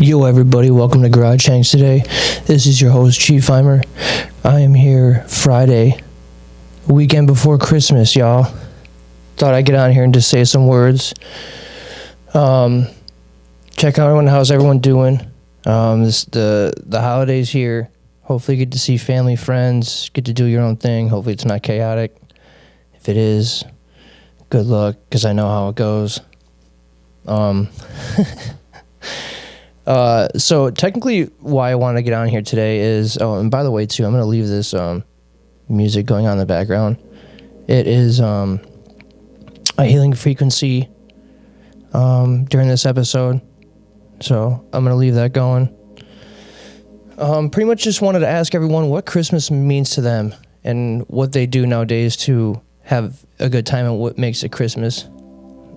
Yo everybody, welcome to Garage Hangs today. This is your host Chief Eimer. I am here Friday, weekend before Christmas, y'all. Thought I'd get on here and just say some words. Check out everyone, how's everyone doing? The holidays here. Hopefully you get to see family, friends, get to do your own thing. Hopefully it's not chaotic. If it is, good luck, because I know how it goes. So technically why I want to get on here today is, and by the way too, I'm going to leave this music going on in the background. It is a healing frequency during this episode, so I'm going to leave that going. Pretty much just wanted to ask everyone what Christmas means to them and what they do nowadays to have a good time and what makes it Christmas.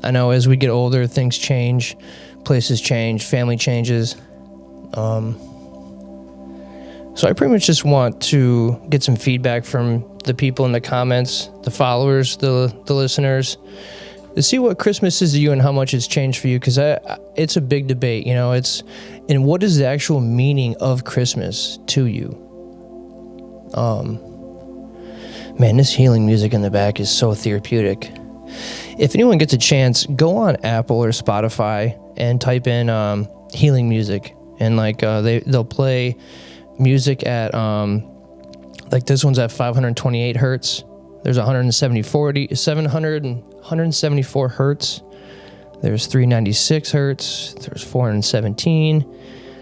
I know as we get older, things change, places change, family changes. So I pretty much just want to get some feedback from the people in the comments, the followers, the listeners, to see what Christmas is to you and how much it's changed for you, because it's a big debate, you know. And what is the actual meaning of Christmas to you? Man, this healing music in the back is so therapeutic. If anyone gets a chance, go on Apple or Spotify and type in healing music, and they'll play music at like this one's at 528 hertz. There's 174 hertz. There's 396 hertz. There's 417.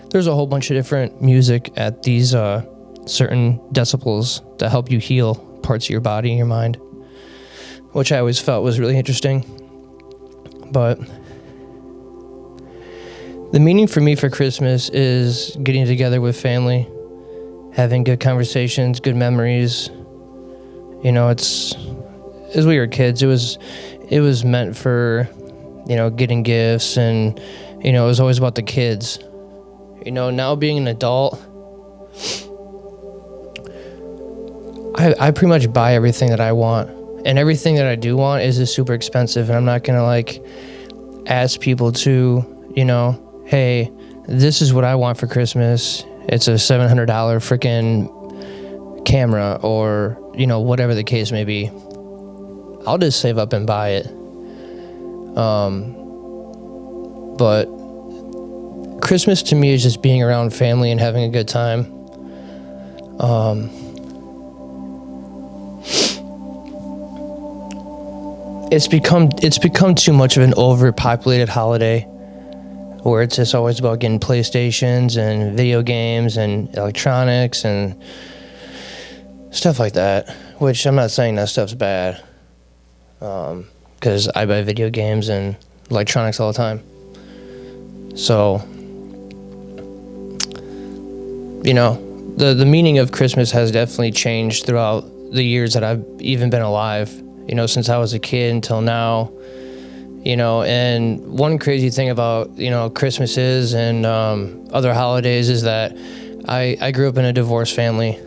There's a whole bunch of different music at these certain decibels that help you heal parts of your body and your mind, which I always felt was really interesting. But the meaning for me for Christmas is getting together with family, having good conversations, good memories. You know, as we were kids, it was meant for, you know, getting gifts, and, you know, it was always about the kids. You know, now being an adult, I pretty much buy everything that I want. And everything that I do want is super expensive, and I'm not going to, ask people to, you know, hey, this is what I want for Christmas. It's a $700 freaking camera, or, you know, whatever the case may be. I'll just save up and buy it. But Christmas to me is just being around family and having a good time. It's become too much of an overpopulated holiday, where it's just always about getting PlayStations and video games and electronics and stuff like that, which I'm not saying that stuff's bad, because I buy video games and electronics all the time. So, you know, the meaning of Christmas has definitely changed throughout the years that I've even been alive. You know, since I was a kid until now, you know. And one crazy thing about, you know, Christmas is, and other holidays, is that I grew up in a divorced family,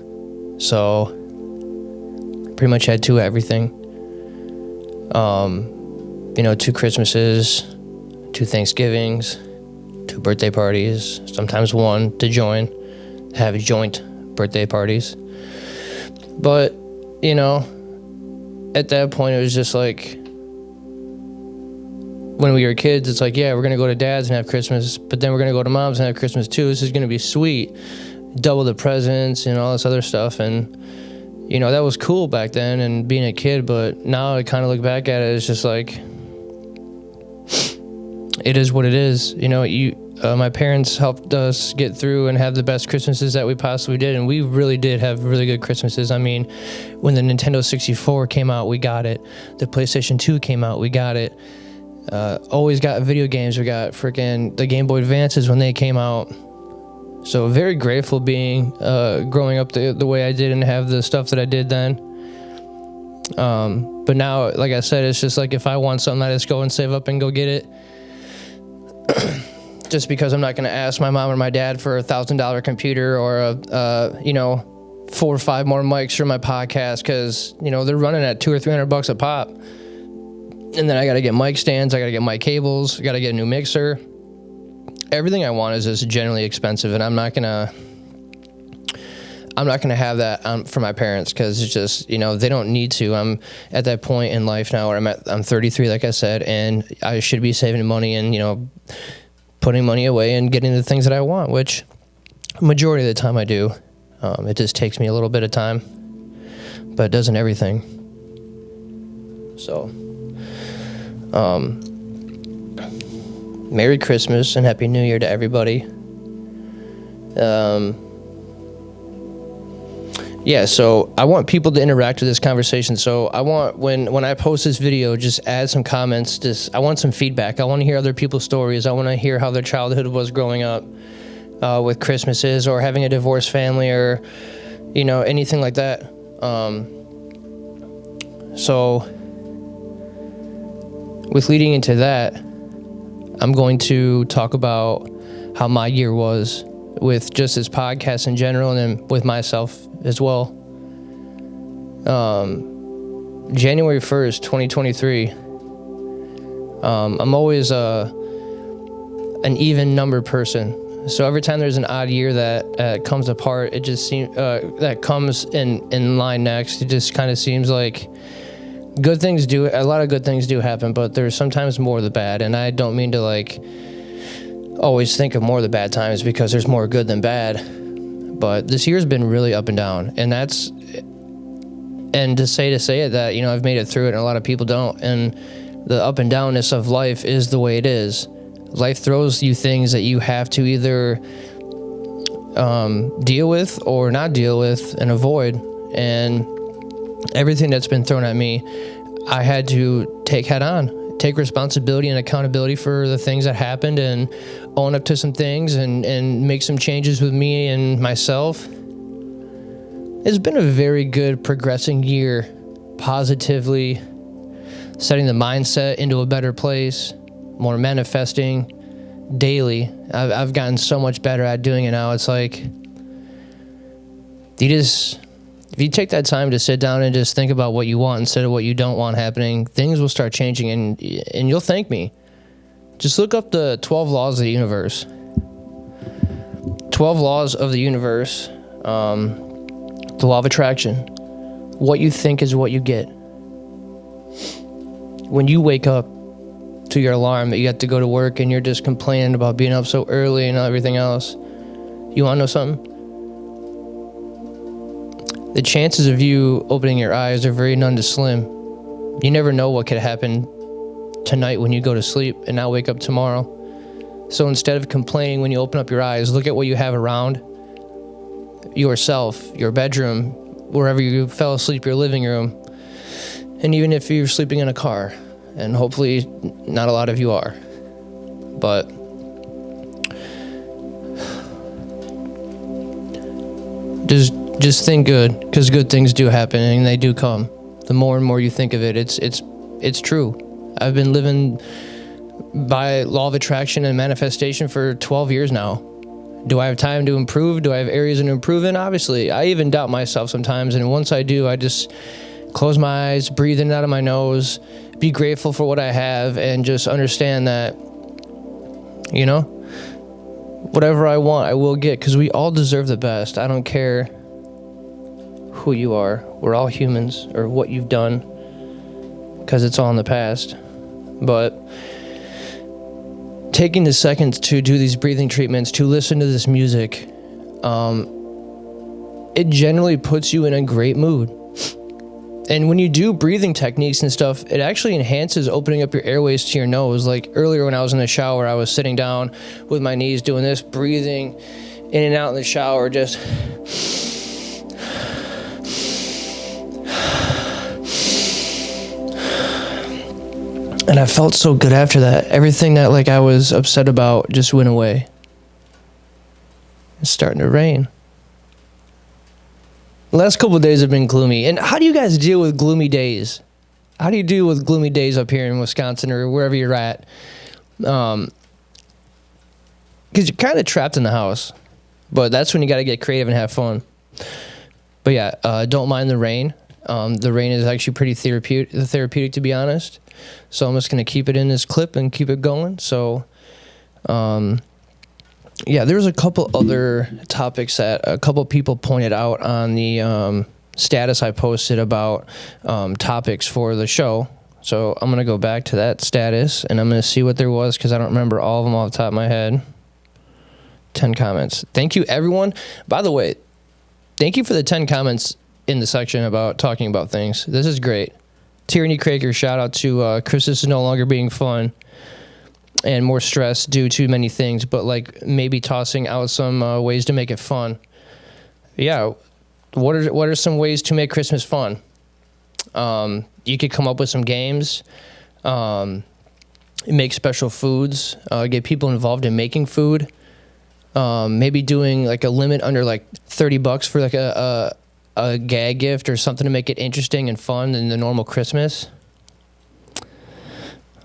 so pretty much had two everything. You know, 2 Christmases, 2 Thanksgivings, 2 birthday parties, sometimes one to have joint birthday parties. But, you know, at that point, it was just like, when we were kids, it's like, yeah, we're going to go to dad's and have Christmas, but then we're going to go to mom's and have Christmas too. This is going to be sweet. Double the presents and all this other stuff. And, you know, that was cool back then and being a kid, but now I kind of look back at it, it's just like, it is what it is. You know, my parents helped us get through and have the best Christmases that we possibly did, and we really did have really good Christmases. I mean, when the Nintendo 64 came out, we got it. The PlayStation 2 came out, we got it. Always got video games. We got freaking the Game Boy Advances when they came out. So very grateful being growing up the way I did and have the stuff that I did then. But now, like I said, it's just like, if I want something, I just go and save up and go get it. Just because I'm not going to ask my mom or my dad for a $1,000 computer or you know, 4 or 5 more mics for my podcast, because, you know, they're running at $200 or $300 a pop. And then I got to get mic stands, I got to get mic cables, I got to get a new mixer. everything I want is just generally expensive, and I'm not gonna have that for my parents, because it's just, they don't need to. I'm at that point in life now where I'm 33, like I said, and I should be saving money and, putting money away and getting the things that I want, which majority of the time I do. It just takes me a little bit of time, but it doesn't everything. So, Merry Christmas and Happy New Year to everybody. Yeah, so I want people to interact with this conversation. So I want, when I post this video, just add some comments. I want some feedback. I want to hear other people's stories. I want to hear how their childhood was growing up with Christmases, or having a divorced family, or, anything like that. So with leading into that, I'm going to talk about how my year was with just this podcast in general, and then with myself as well. January 1st, 2023. I'm always an even number person. So every time there's an odd year that comes apart, it just seems that comes in line next. It just kind of seems like a lot of good things do happen, but there's sometimes more of the bad. And I don't mean to always think of more of the bad times, because there's more good than bad. But this year's been really up and down, and to say it that, I've made it through it, and a lot of people don't. And the up and downness of life is the way it is. Life throws you things that you have to either deal with or not deal with and avoid. And everything that's been thrown at me, I had to take head on, take responsibility and accountability for the things that happened, and own up to some things, and make some changes with me and myself. It's been a very good progressing year, positively setting the mindset into a better place, more manifesting daily. I've gotten so much better at doing it now. It's like, if you take that time to sit down and just think about what you want instead of what you don't want happening, things will start changing, and you'll thank me. Just look up the 12 laws of the universe. 12 laws of the universe. The law of attraction. What you think is what you get. When you wake up to your alarm that you have to go to work, and you're just complaining about being up so early and everything else, you want to know something? The chances of you opening your eyes are very none to slim. You never know what could happen tonight when you go to sleep and not wake up tomorrow. So instead of complaining when you open up your eyes, look at what you have around yourself, your bedroom, wherever you fell asleep, your living room, and even if you're sleeping in a car, and hopefully not a lot of you are, but just think good, because good things do happen, and they do come. The more and more you think of it, it's true. I've been living by law of attraction and manifestation for 12 years now. Do I have time to improve? Do I have areas to improve in? Obviously. I even doubt myself sometimes, and once I do, I just close my eyes, breathe in and out of my nose, be grateful for what I have, and just understand that, whatever I want, I will get, because we all deserve the best. I don't care who you are. We're all humans, or what you've done, because it's all in the past. But taking the seconds to do these breathing treatments, to listen to this music, it generally puts you in a great mood. And when you do breathing techniques and stuff, it actually enhances opening up your airways to your nose. Like earlier when I was in the shower, I was sitting down with my knees doing this, breathing in and out in the shower, just and I felt so good after that. Everything that I was upset about just went away. It's starting to rain. The last couple of days have been gloomy. And how do you guys deal with gloomy days? How do you deal with gloomy days up here in Wisconsin or wherever you're at? Because you're kind of trapped in the house. But that's when you got to get creative and have fun. But yeah, don't mind the rain. The rain is actually pretty therapeutic, to be honest. So I'm just going to keep it in this clip and keep it going. So Yeah, there's a couple other topics that a couple people pointed out on the status I posted about topics for the show. So I'm going to go back to that status, and I'm going to see what there was, because I don't remember all of them off the top of my head. 10 comments. Thank you, everyone. By the way, thank you for the 10 comments in the section about talking about things. This is great. Tyranny Craker, shout out to Christmas is no longer being fun and more stress due to many things, but like maybe tossing out some ways to make it fun. Yeah, what are some ways to make Christmas fun? You could come up with some games, make special foods, get people involved in making food. Maybe doing like a limit under like $30 for like a gag gift or something to make it interesting and fun than the normal Christmas.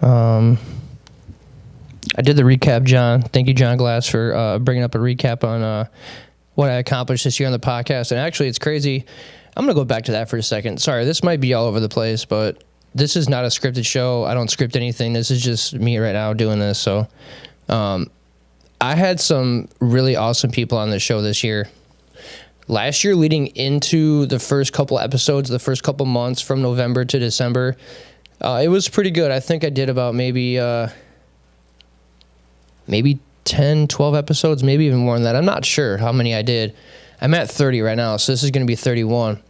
I did the recap, John. Thank you, John Glass, for bringing up a recap on what I accomplished this year on the podcast. And actually, it's crazy. I'm going to go back to that for a second. Sorry, this might be all over the place, but this is not a scripted show. I don't script anything. This is just me right now doing this. So I had some really awesome people on the show this year. Last year, leading into the first couple episodes, the first couple months from November to December, it was pretty good. I think I did about maybe 10, 12 episodes, maybe even more than that. I'm not sure how many I did. I'm at 30 right now, so this is going to be 31.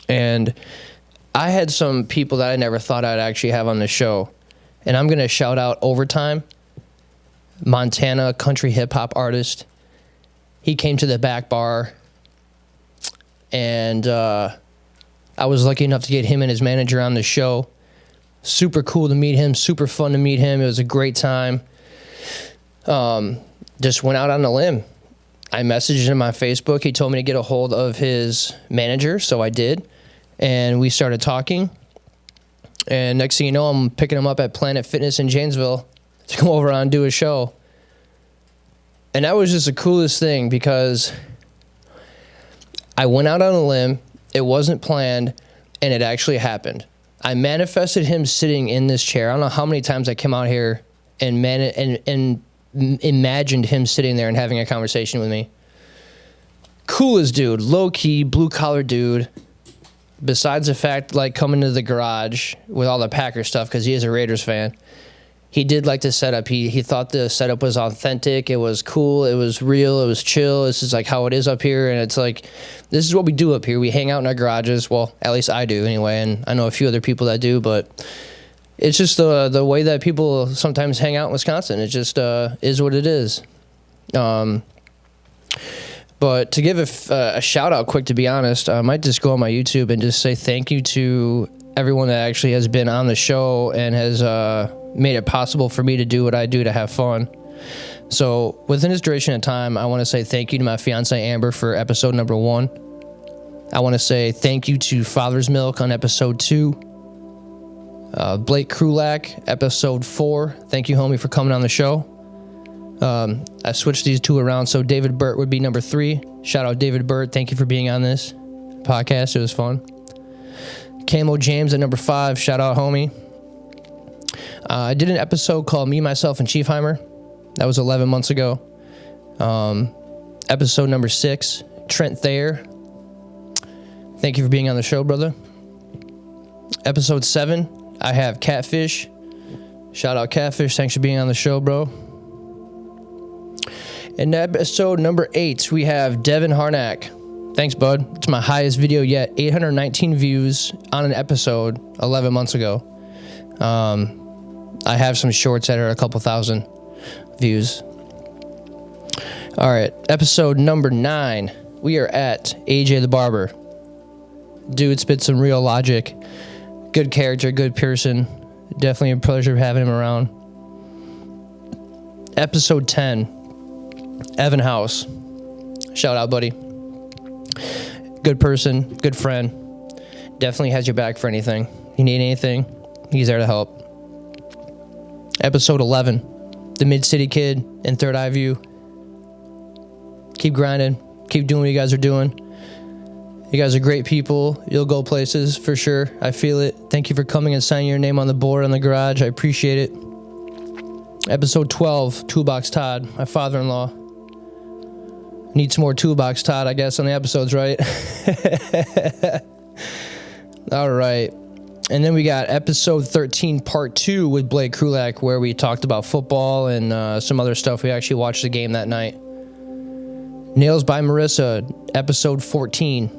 And I had some people that I never thought I'd actually have on the show. And I'm going to shout out Overtime, Montana country hip-hop artist. He came to the back bar, and I was lucky enough to get him and his manager on the show. Super cool to meet him, super fun to meet him. It was a great time. Just went out on a limb. I messaged him on Facebook. He told me to get a hold of his manager, so I did. And we started talking. And next thing you know, I'm picking him up at Planet Fitness in Janesville to come over and do a show. And that was just the coolest thing, because I went out on a limb. It wasn't planned, and it actually happened. I manifested him sitting in this chair. I don't know how many times I came out here and imagined him sitting there and having a conversation with me. Coolest dude, low-key, blue-collar dude. Besides the fact, like, coming to the garage with all the Packer stuff, because he is a Raiders fan, he did like the setup. He thought the setup was authentic. It was cool. It was real. It was chill. This is like how it is up here, and it's like, this is what we do up here. We hang out in our garages. Well, at least I do anyway, and I know a few other people that do, but it's just the way that people sometimes hang out in Wisconsin. It just is what it is. But to give a shout out quick, to be honest, I might just go on my YouTube and just say thank you to everyone that actually has been on the show and has made it possible for me to do what I do to have fun. So within this duration of time, I want to say thank you to my fiance Amber for episode number 1. I want to say thank you to Father's Milk on episode 2. Blake Krulak, episode 4. Thank you, homie, for coming on the show. I switched these two around, so David Burt would be number 3. Shout out David Burt. Thank you for being on this podcast. It was fun. Camo James at number 5. Shout out, homie. I did an episode called Me, Myself, and Chiefheimer. That was 11 months ago. Episode number 6, Trent Thayer. Thank you for being on the show, brother. Episode 7, I have Catfish. Shout out Catfish. Thanks for being on the show, bro. In episode number 8, we have Devin Harnack. Thanks, bud. It's my highest video yet. 819 views on an episode 11 months ago. I have some shorts that are a couple thousand views. All right, episode number 9. We are at AJ the Barber. Dude spits some real logic. Good character, good person. Definitely a pleasure having him around. Episode 10. Evan House. Shout out, buddy. Good person, good friend. Definitely has your back for anything. You need anything, he's there to help. Episode 11. The Mid-City Kid and Third Eye View. Keep grinding. Keep doing what you guys are doing. You guys are great people. You'll go places for sure. I feel it. Thank you for coming and signing your name on the board on the garage. I appreciate it. Episode 12, Toolbox Todd, my father-in-law. Need some more Toolbox Todd, I guess, on the episodes, right? All right. And then we got episode 13, part 2 with Blake Krulak, where we talked about football and some other stuff. We actually watched the game that night. Nails by Marissa, episode 14.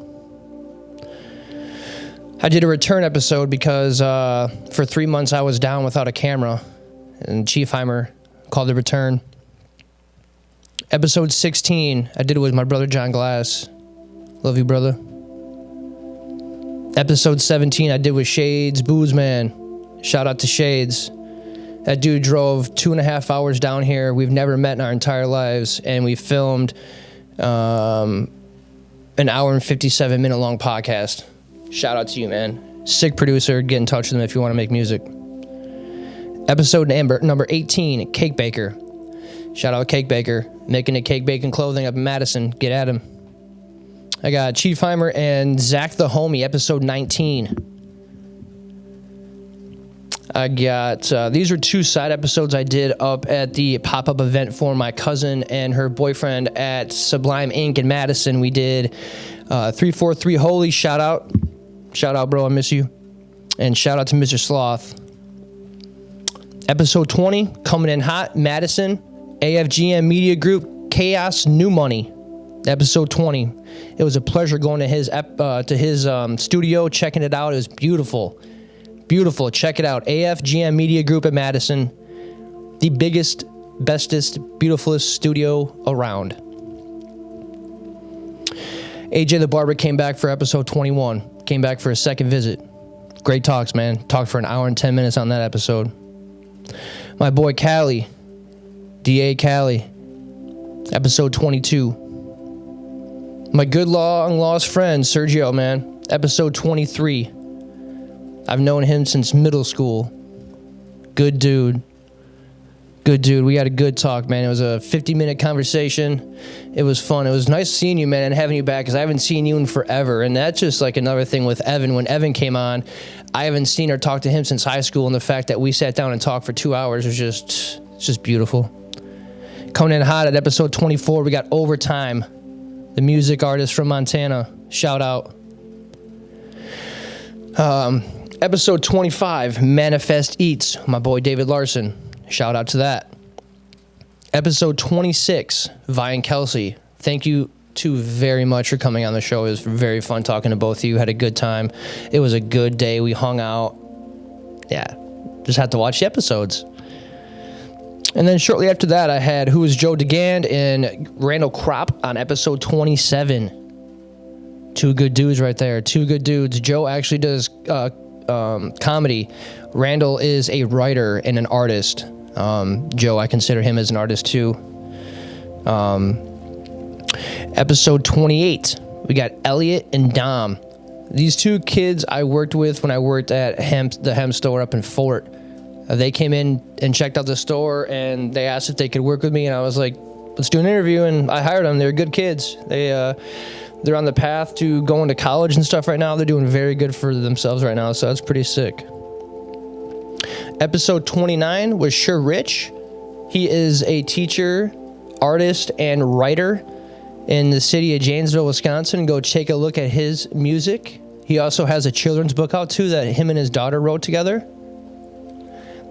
I did a return episode because for 3 months I was down without a camera. And Chiefheimer called the return. Episode 16, I did it with my brother John Glass. Love you, brother. Episode 17, I did with Shades Boozman. Shout out to Shades. That dude drove 2.5 hours down here. We've never met in our entire lives. And we filmed an hour and 57-minute long podcast. Shout out to you, man. Sick producer. Get in touch with him if you want to make music. Episode number 18, Cake Baker. Shout out Cake Baker. Making a cake baking clothing up in Madison. Get at him. I got Chiefheimer and Zach the Homie, episode 19. I got, these are 2 side episodes I did up at the pop-up event for my cousin and her boyfriend at Sublime Inc. in Madison. We did 343 Holy. Shout out. Shout out, bro. I miss you. And shout out to Mr. Sloth. Episode 20, coming in hot, Madison, AFGM Media Group, Chaos New Money. Episode 20. It was a pleasure going to his studio, checking it out. It was beautiful. Beautiful. Check it out. AFGM Media Group at Madison. The biggest, bestest, beautifulest studio around. AJ the Barber came back for episode 21. Came back for a second visit. Great talks, man. Talked for an hour and 10 minutes on that episode. My boy Callie, D.A. Callie, episode 22. My good long lost friend, Sergio, man, episode 23. I've known him since middle school. Good dude. Good dude. We had a good talk, man. It was a 50-minute conversation. It was fun. It was nice seeing you, man, and having you back, because I haven't seen you in forever. And that's just like another thing with Evan. When Evan came on, I haven't seen or talked to him since high school, and the fact that we sat down and talked for 2 hours was just beautiful. Coming in hot at episode 24, we got Overtime, the music artist from Montana. Shout out. Episode 25, Manifest Eats, my boy David Larson. Shout out to that. Episode 26, Vi and Kelsey. Thank you two very much for coming on the show. It was very fun talking to both of you. Had a good time. It was a good day. We hung out. Yeah, just had to watch the episodes. And then shortly after that, I had Who is Joe DeGand and Randall Kropp on episode 27. 2 good dudes right there. 2 good dudes. Joe actually does comedy. Randall is a writer and an artist. Joe, I consider him as an artist too. Episode 28, we got Elliot and Dom. These 2 kids I worked with when I worked at the hemp store up in Fort. They came in and checked out the store, and they asked if they could work with me, and I was like, let's do an interview, and I hired them. They're good kids. They're on the path to going to college and stuff right now. They're doing very good for themselves right now, so that's pretty sick. Episode 29 was Sure Rich. He is a teacher, artist, and writer in the city of Janesville, Wisconsin. Go take a look at his music. He also has a children's book out too that him and his daughter wrote together.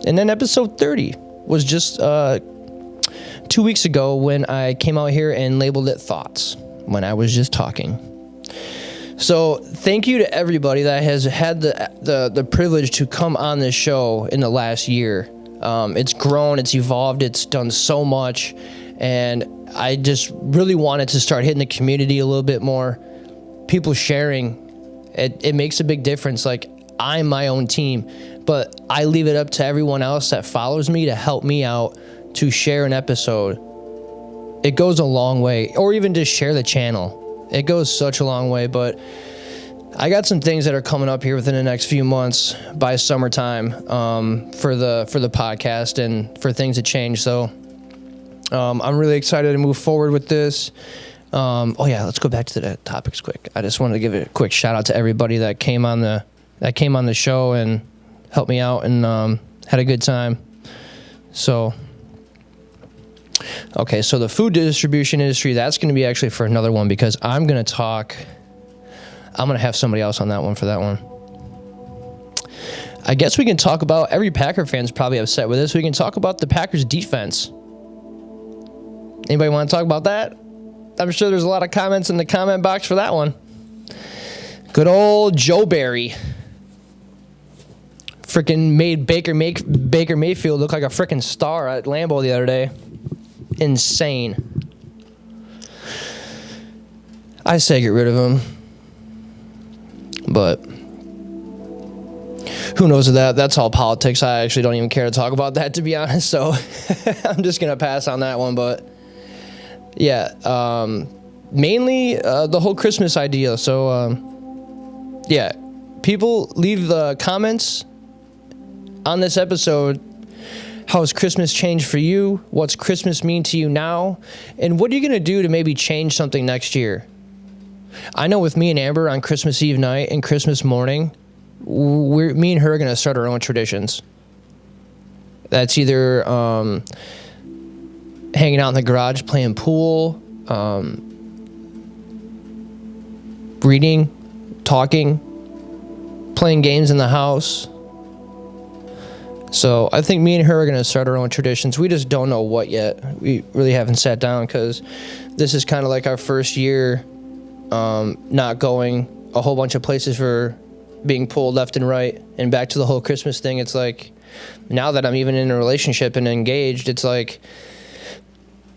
And then episode 30 was just 2 weeks ago when I came out here and labeled it Thoughts, when I was just talking. So thank you to everybody that has had the privilege to come on this show in the last year. It's grown, it's evolved, it's done so much, and I just really wanted to start hitting the community a little bit more. People sharing, it makes a big difference. Like, I'm my own team, but I leave it up to everyone else that follows me to help me out to share an episode. It goes a long way, or even just share the channel. It goes such a long way, but I got some things that are coming up here within the next few months by summertime for the podcast and for things to change. So I'm really excited to move forward with this. Let's go back to the topics quick. I just wanted to give a quick shout out to everybody that came on the show and helped me out and had a good time. So Okay, so the food distribution industry, that's going to be actually for another one, because I'm going to have somebody else on that one for that one. I guess we can talk about, every Packer fan's probably upset with this, we can talk about the Packers defense. Anybody want to talk about that? I'm sure there's a lot of comments in the comment box for that one. Good old Joe Barry. Freaking made Baker Mayfield look like a freaking star at Lambeau the other day. Insane. I say get rid of him. But who knows of that? That's all politics. I actually don't even care to talk about that, to be honest. So I'm just going to pass on that one. But yeah, mainly the whole Christmas idea. So yeah, people leave the comments on this episode. How has Christmas changed for you? What's Christmas mean to you now? And what are you going to do to maybe change something next year? I know with me and Amber on Christmas Eve night and Christmas morning, me and her are going to start our own traditions. That's either hanging out in the garage playing pool, reading, talking, playing games in the house. So I think me and her are going to start our own traditions. We just don't know what yet. We really haven't sat down because this is kind of like our first year not going a whole bunch of places for being pulled left and right. And back to the whole Christmas thing, it's like now that I'm even in a relationship and engaged, it's like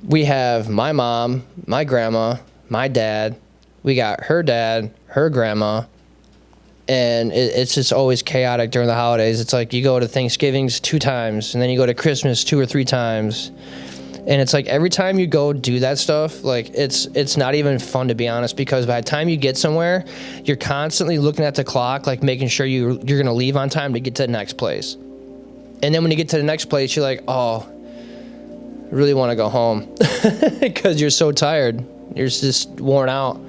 we have my mom, my grandma, my dad, we got her dad, her grandma, and it's just always chaotic during the holidays. It's like you go to Thanksgivings 2 times, and then you go to Christmas 2 or 3 times. And it's like every time you go do that stuff, like it's not even fun, to be honest, because by the time you get somewhere, you're constantly looking at the clock, like making sure you're going to leave on time to get to the next place. And then when you get to the next place, you're like, oh, I really want to go home because you're so tired. You're just worn out.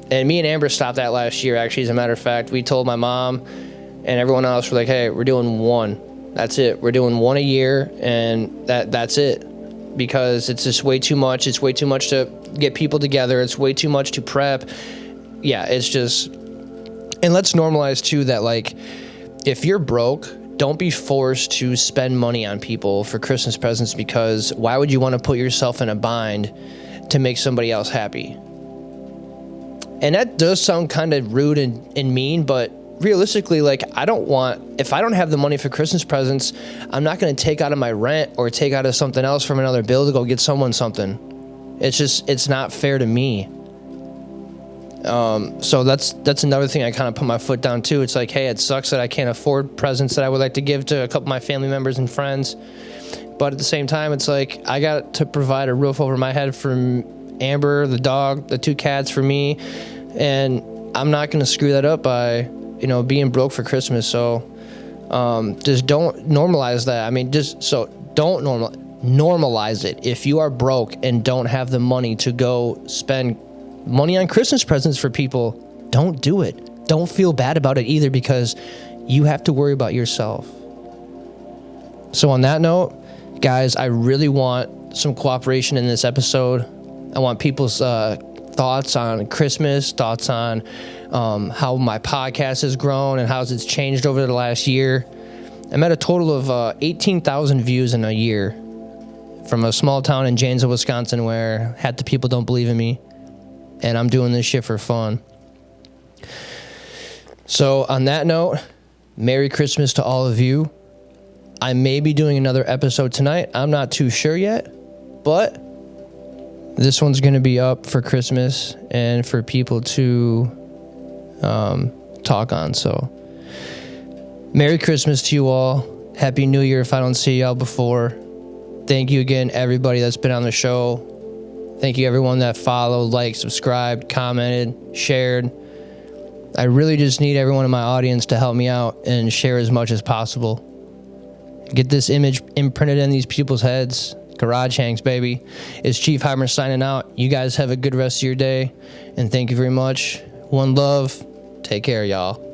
And me and Amber stopped that last year, actually, as a matter of fact. We told my mom and everyone else, we're like, hey, we're doing 1. That's it. We're doing 1 a year, and that's it. Because it's just way too much. It's way too much to get people together. It's way too much to prep. Yeah, it's just... And let's normalize, too, that, like, if you're broke, don't be forced to spend money on people for Christmas presents, because why would you want to put yourself in a bind to make somebody else happy? And that does sound kind of rude and mean, but realistically, like, if I don't have the money for Christmas presents, I'm not going to take out of my rent or take out of something else from another bill to go get someone something. It's not fair to me. So that's another thing I kind of put my foot down too. It's like, hey, it sucks that I can't afford presents that I would like to give to a couple of my family members and friends. But at the same time, it's like, I got to provide a roof over my head for Amber, the dog, the 2 cats for me. And I'm not going to screw that up by, being broke for Christmas. So, just don't normalize that. I mean, don't normalize it. If you are broke and don't have the money to go spend money on Christmas presents for people, don't do it. Don't feel bad about it either, because you have to worry about yourself. So on that note, guys, I really want some cooperation in this episode. I want people's thoughts on Christmas, thoughts on how my podcast has grown and how it's changed over the last year. I'm at a total of 18,000 views in a year from a small town in Janesville, Wisconsin, where half the people don't believe in me, and I'm doing this shit for fun. So on that note, Merry Christmas to all of you. I may be doing another episode tonight. I'm not too sure yet, but this one's going to be up for Christmas and for people to talk on. So Merry Christmas to you all. Happy New Year if I don't see y'all before. Thank you again, everybody that's been on the show. Thank you, everyone that followed, liked, subscribed, commented, shared. I really just need everyone in my audience to help me out and share as much as possible. Get this image imprinted in these people's heads. Garage hangs, baby. It's Chief Heimer signing out. You guys have a good rest of your day, and thank you very much. One love. Take care, y'all.